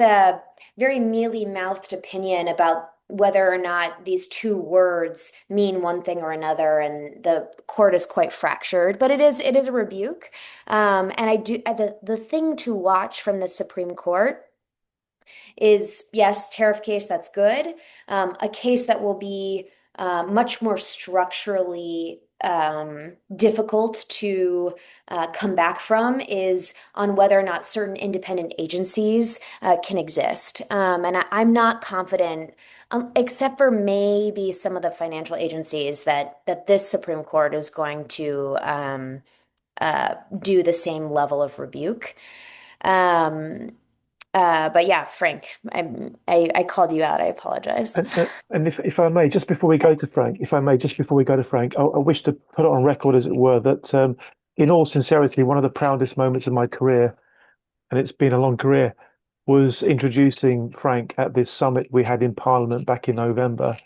a very mealy-mouthed opinion about whether or not these two words mean one thing or another, and the court is quite fractured. But it is a rebuke, and I do the thing to watch from the Supreme Court is yes, tariff case, that's good. A case that will be much more structurally difficult to come back from is on whether or not certain independent agencies can exist. And I'm not confident, except for maybe some of the financial agencies, that this Supreme Court is going to do the same level of rebuke. Um, but yeah, Frank, I called you out. I apologize. And if I may, just before we go to Frank, if I may, just before we go to Frank, I wish to put it on record, as it were, that in all sincerity, one of the proudest moments of my career, and it's been a long career, was introducing Frank at this summit we had in Parliament back in November.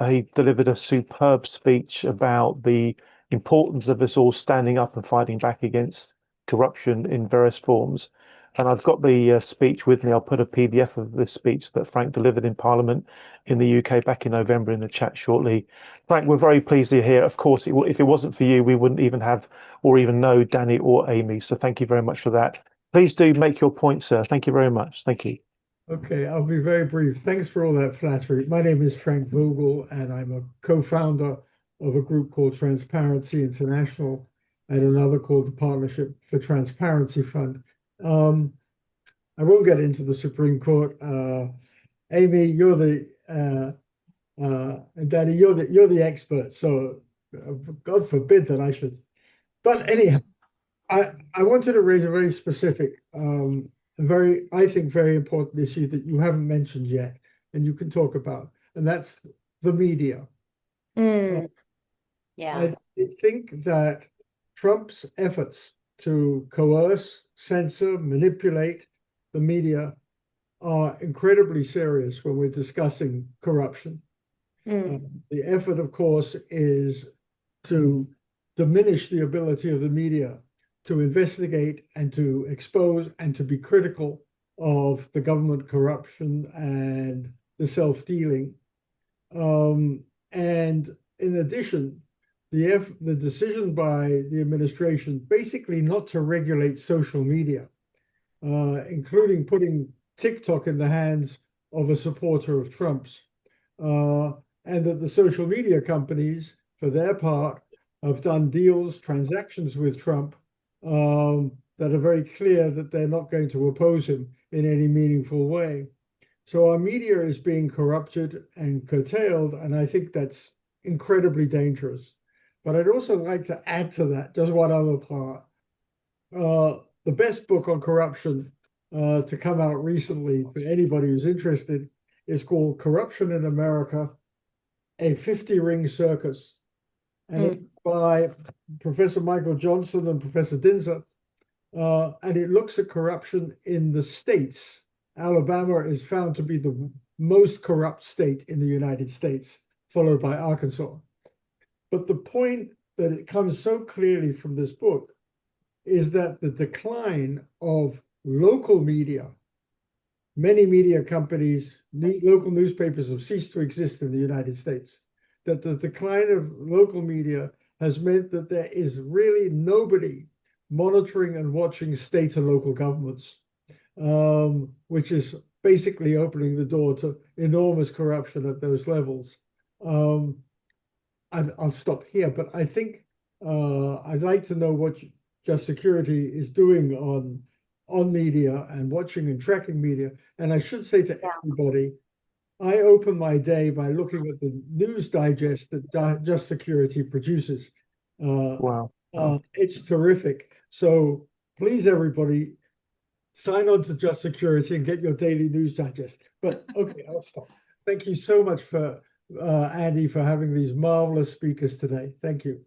He delivered a superb speech about the importance of us all standing up and fighting back against corruption in various forms. And I've got the speech with me. I'll put a PDF of this speech that Frank delivered in Parliament in the UK back in November in the chat shortly. Frank, we're very pleased you're here. Of course, if it wasn't for you, we wouldn't even have or even know Danny or Amy. So thank you very much for that. Please do make your point, sir. Thank you very much. Thank you. Okay, I'll be very brief. Thanks for all that flattery. My name is Frank Vogel, and I'm a co-founder of a group called Transparency International and another called the Partnership for Transparency Fund. I won't get into the Supreme Court. Amy, you're the and Danny, you're the expert. So God forbid that I should. But anyhow, I wanted to raise a very specific, I think, very important issue that you haven't mentioned yet, and you can talk about, and that's the media. Mm, yeah. I think that Trump's efforts to coerce, censor, manipulate the media are incredibly serious when we're discussing corruption. The effort, of course, is to diminish the ability of the media to investigate and to expose and to be critical of the government corruption and the self-dealing. And in addition, the decision by the administration basically not to regulate social media, including putting TikTok in the hands of a supporter of Trump's, and that the social media companies, for their part, have done transactions with Trump that are very clear that they're not going to oppose him in any meaningful way. So our media is being corrupted and curtailed, and I think that's incredibly dangerous. But I'd also like to add to that just one other part. The best book on corruption to come out recently for anybody who's interested is called Corruption in America, a 50-Ring Circus. And it's by Professor Michael Johnson and Professor Dinser. And it looks at corruption in the states. Alabama is found to be the most corrupt state in the United States, followed by Arkansas. But the point that it comes so clearly from this book is that the decline of local media, many media companies, local newspapers have ceased to exist in the United States, that the decline of local media has meant that there is really nobody monitoring and watching state and local governments, which is basically opening the door to enormous corruption at those levels. I'll stop here, but I think I'd like to know what Just Security is doing on media and watching and tracking media. And I should say to everybody, I open my day by looking at the news digest that Just Security produces. Wow. It's terrific. So please, everybody, sign on to Just Security and get your daily news digest. But okay, I'll stop. Thank you so much for Andy for having these marvelous speakers today. Thank you.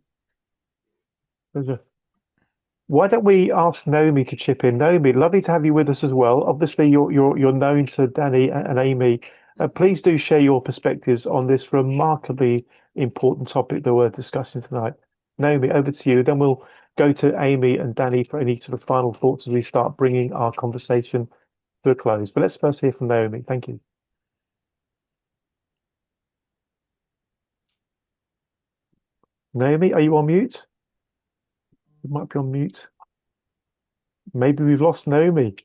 Pleasure. Why don't we ask Naomi to chip in? Naomi, lovely to have you with us as well. Obviously, you're known to Danny and Amy. Please do share your perspectives on this remarkably important topic that we're discussing tonight. Naomi, over to you. Then we'll go to Amy and Danny for any sort of final thoughts as we start bringing our conversation to a close. But let's first hear from Naomi. Thank you. Naomi, are you on mute? You might be on mute. Maybe we've lost Naomi.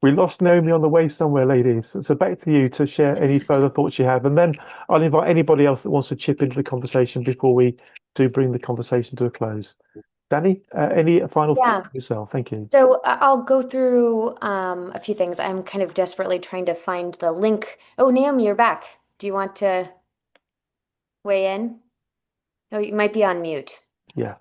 We lost Naomi on the way somewhere, ladies. So back to you to share any further thoughts you have. And then I'll invite anybody else that wants to chip into the conversation before we do bring the conversation to a close. Danny, any final Yeah. thoughts yourself? Thank you. So I'll go through a few things. I'm kind of desperately trying to find the link. Oh, Naomi, you're back. Do you want to weigh in? Oh, you might be on mute. Yeah.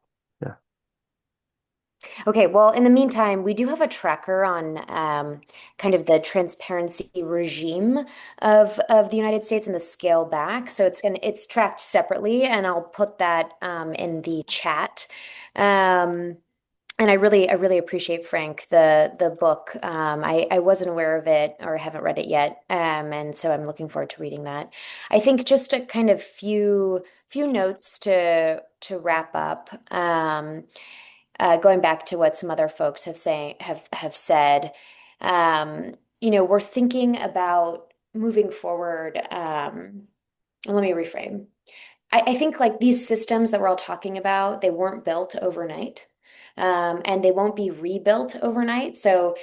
Okay, well, in the meantime, we do have a tracker on kind of the transparency regime of the United States and the scale back. So it's tracked separately, and I'll put that in the chat. And I really appreciate, Frank, the book. I wasn't aware of it or haven't read it yet, and so I'm looking forward to reading that. I think just a kind of few notes to wrap up. Going back to what some other folks have said, we're thinking about moving forward. Let me reframe. I think like these systems that we're all talking about, they weren't built overnight. And they won't be rebuilt overnight. So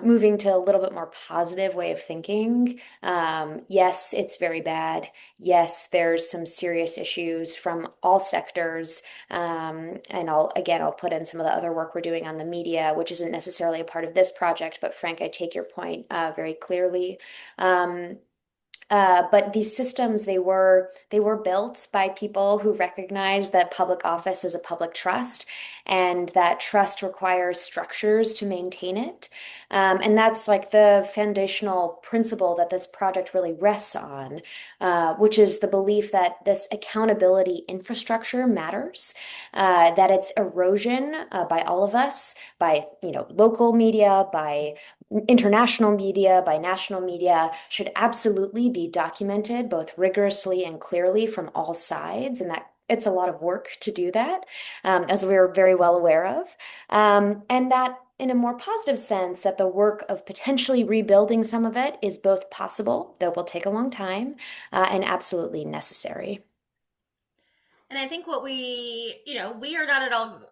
moving to a little bit more positive way of thinking. Yes, it's very bad. Yes, there's some serious issues from all sectors. And I'll put in some of the other work we're doing on the media, which isn't necessarily a part of this project, but Frank, I take your point very clearly. But these systems, they were built by people who recognize that public office is a public trust, and that trust requires structures to maintain it. And that's like the foundational principle that this project really rests on, which is the belief that this accountability infrastructure matters, that its erosion by all of us, by local media, by international media, by national media, should absolutely be documented both rigorously and clearly from all sides, and that it's a lot of work to do that, as we're very well aware of, and that in a more positive sense, that the work of potentially rebuilding some of it is both possible, though will take a long time, and absolutely necessary. And I think what we are not at all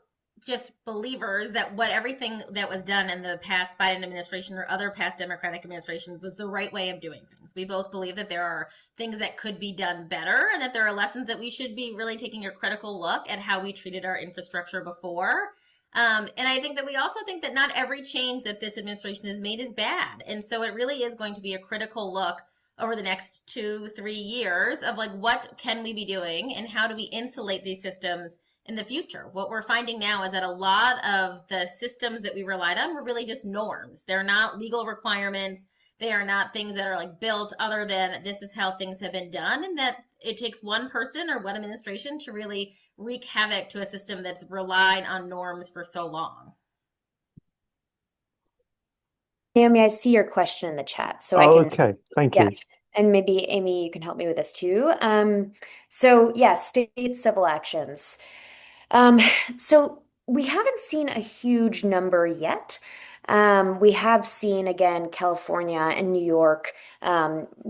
just believers that everything that was done in the past Biden administration or other past Democratic administrations was the right way of doing things. We both believe that there are things that could be done better, and that there are lessons that we should be really taking a critical look at how we treated our infrastructure before. And I think that we also think that not every change that this administration has made is bad. And so it really is going to be a critical look over the next 2-3 years of like, what can we be doing and how do we insulate these systems in the future? What we're finding now is that a lot of the systems that we relied on were really just norms. They're not legal requirements. They are not things that are like built other than this is how things have been done, and that it takes one person or one administration to really wreak havoc to a system that's relied on norms for so long. Naomi, I see your question in the chat, so Okay, thank you. And maybe Amy, you can help me with this too. So yeah, state civil actions. So we haven't seen a huge number yet. We have seen, again, California and New York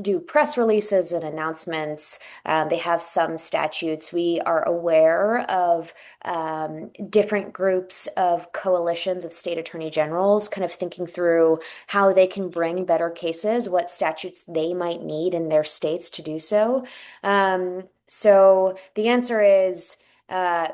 do press releases and announcements. They have some statutes. We are aware of different groups of coalitions of state attorney generals kind of thinking through how they can bring better cases, what statutes they might need in their states to do so. So the answer is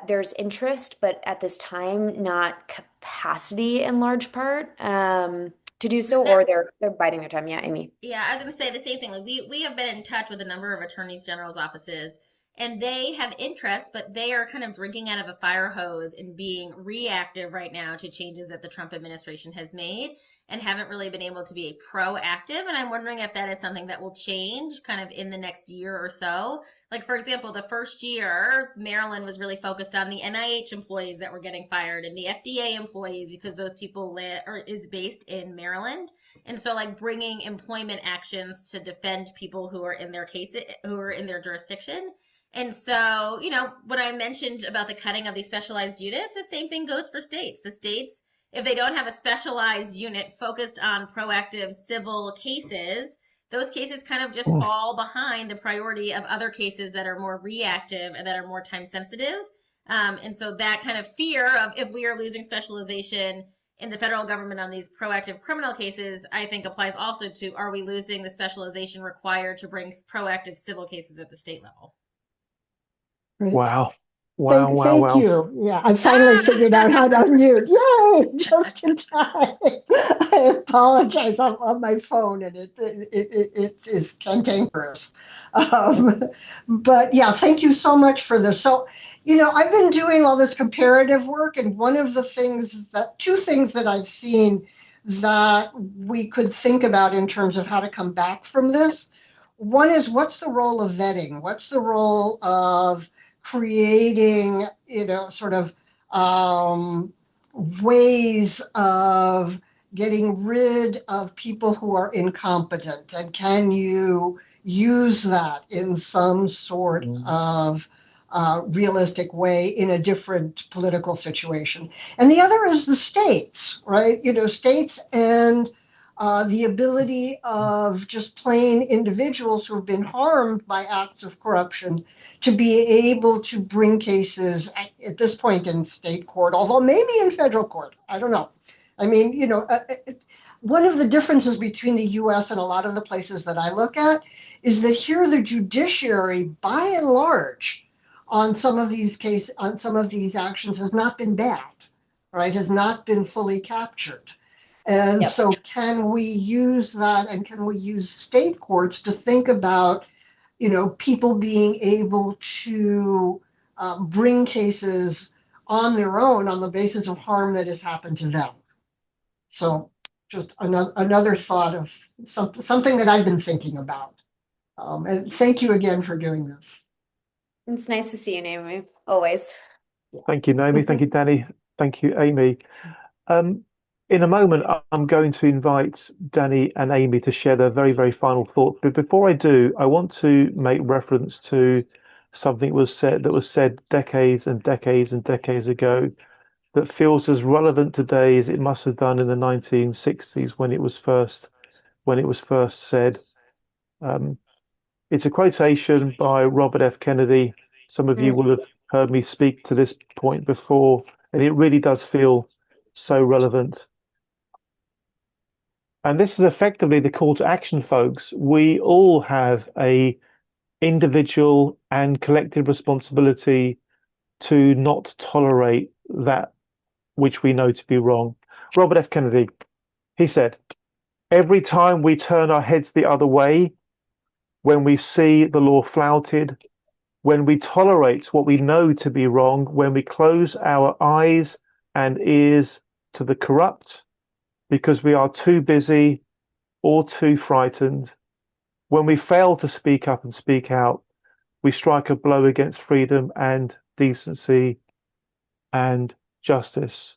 there's interest, but at this time, not capacity in large part to do so, or they're biding their time. Yeah, Amy. Yeah, I was going to say the same thing. Like we have been in touch with a number of attorneys general's offices, and they have interest, but they are kind of drinking out of a fire hose and being reactive right now to changes that the Trump administration has made and haven't really been able to be proactive. And I'm wondering if that is something that will change kind of in the next year or so. Like, for example, the first year, Maryland was really focused on the NIH employees that were getting fired and the FDA employees because those people is based in Maryland. And so, like, bringing employment actions to defend people who are in their cases, who are in their jurisdiction. And so, what I mentioned about the cutting of these specialized units, the same thing goes for states. The states, if they don't have a specialized unit focused on proactive civil cases, those cases kind of just fall behind the priority of other cases that are more reactive and that are more time sensitive. And so that kind of fear of if we are losing specialization in the federal government on these proactive criminal cases, I think applies also to, are we losing the specialization required to bring proactive civil cases at the state level? Right. Wow. Wow, wow, Thank wow. you. Yeah, I finally figured out how to unmute. Yay! Just in time. I apologize. I'm on my phone and it is cantankerous. But yeah, thank you so much for this. So, I've been doing all this comparative work, and two things that I've seen that we could think about in terms of how to come back from this. One is, what's the role of vetting? What's the role of creating, sort of ways of getting rid of people who are incompetent? And can you use that in some sort of realistic way in a different political situation? And the other is the states, right? States and the ability of just plain individuals who have been harmed by acts of corruption to be able to bring cases at this point in state court, although maybe in federal court. I don't know. I mean, one of the differences between the US and a lot of the places that I look at is that here the judiciary, by and large, on some of these actions has not been bad, right? Has not been fully captured. And Yep. so can we use that, and can we use state courts to think about, people being able to bring cases on their own on the basis of harm that has happened to them? So just another thought of something that I've been thinking about. And thank you again for doing this. It's nice to see you, Naomi. Always. Thank you, Naomi. Thank you, Danny. Thank you, Amy. In a moment, I'm going to invite Danny and Amy to share their very, very final thoughts. But before I do, I want to make reference to something that was said decades and decades and decades ago that feels as relevant today as it must have done in the 1960s when it was first said. It's a quotation by Robert F. Kennedy. Some of you will have heard me speak to this point before, and it really does feel so relevant. And this is effectively the call to action, folks. We all have a individual and collective responsibility to not tolerate that which we know to be wrong. Robert F. Kennedy, he said, every time we turn our heads the other way, when we see the law flouted, when we tolerate what we know to be wrong, when we close our eyes and ears to the corrupt because we are too busy or too frightened, when we fail to speak up and speak out, we strike a blow against freedom and decency and justice.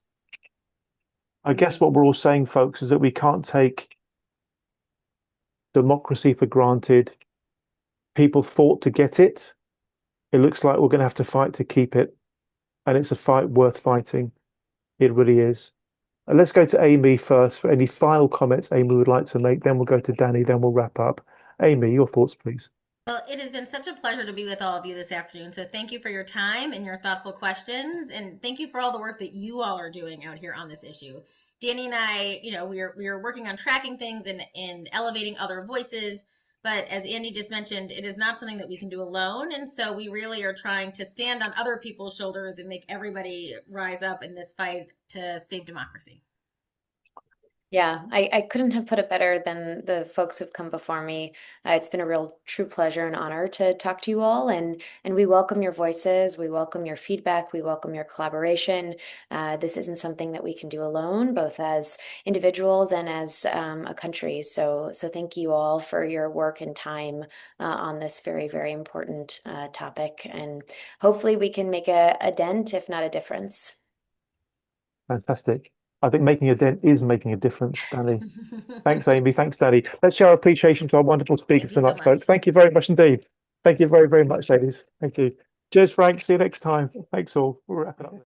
I guess what we're all saying, folks, is that we can't take democracy for granted. People fought to get it. It looks like we're going to have to fight to keep it. And it's a fight worth fighting. It really is. Let's go to Amy first for any final comments Amy would like to make. Then we'll go to Danny. Then we'll wrap up. Amy, your thoughts, please. Well, it has been such a pleasure to be with all of you this afternoon. So thank you for your time and your thoughtful questions. And thank you for all the work that you all are doing out here on this issue. Danny and I, we are working on tracking things and elevating other voices. But as Andy just mentioned, it is not something that we can do alone. And so we really are trying to stand on other people's shoulders and make everybody rise up in this fight to save democracy. Yeah, I couldn't have put it better than the folks who've come before me. It's been a real true pleasure and honor to talk to you all, and we welcome your voices, we welcome your feedback, we welcome your collaboration. This isn't something that we can do alone, both as individuals and as a country. So thank you all for your work and time on this very, very important topic, and hopefully we can make a dent, if not a difference. Fantastic. I think making a dent is making a difference, Danny. Thanks, Amy. Thanks, Danny. Let's show our appreciation to our wonderful speakers you so tonight, folks. much. Thank you very much indeed. Thank you very, very much, ladies. Thank you. Cheers, Frank. See you next time. Thanks all. We'll wrap it up.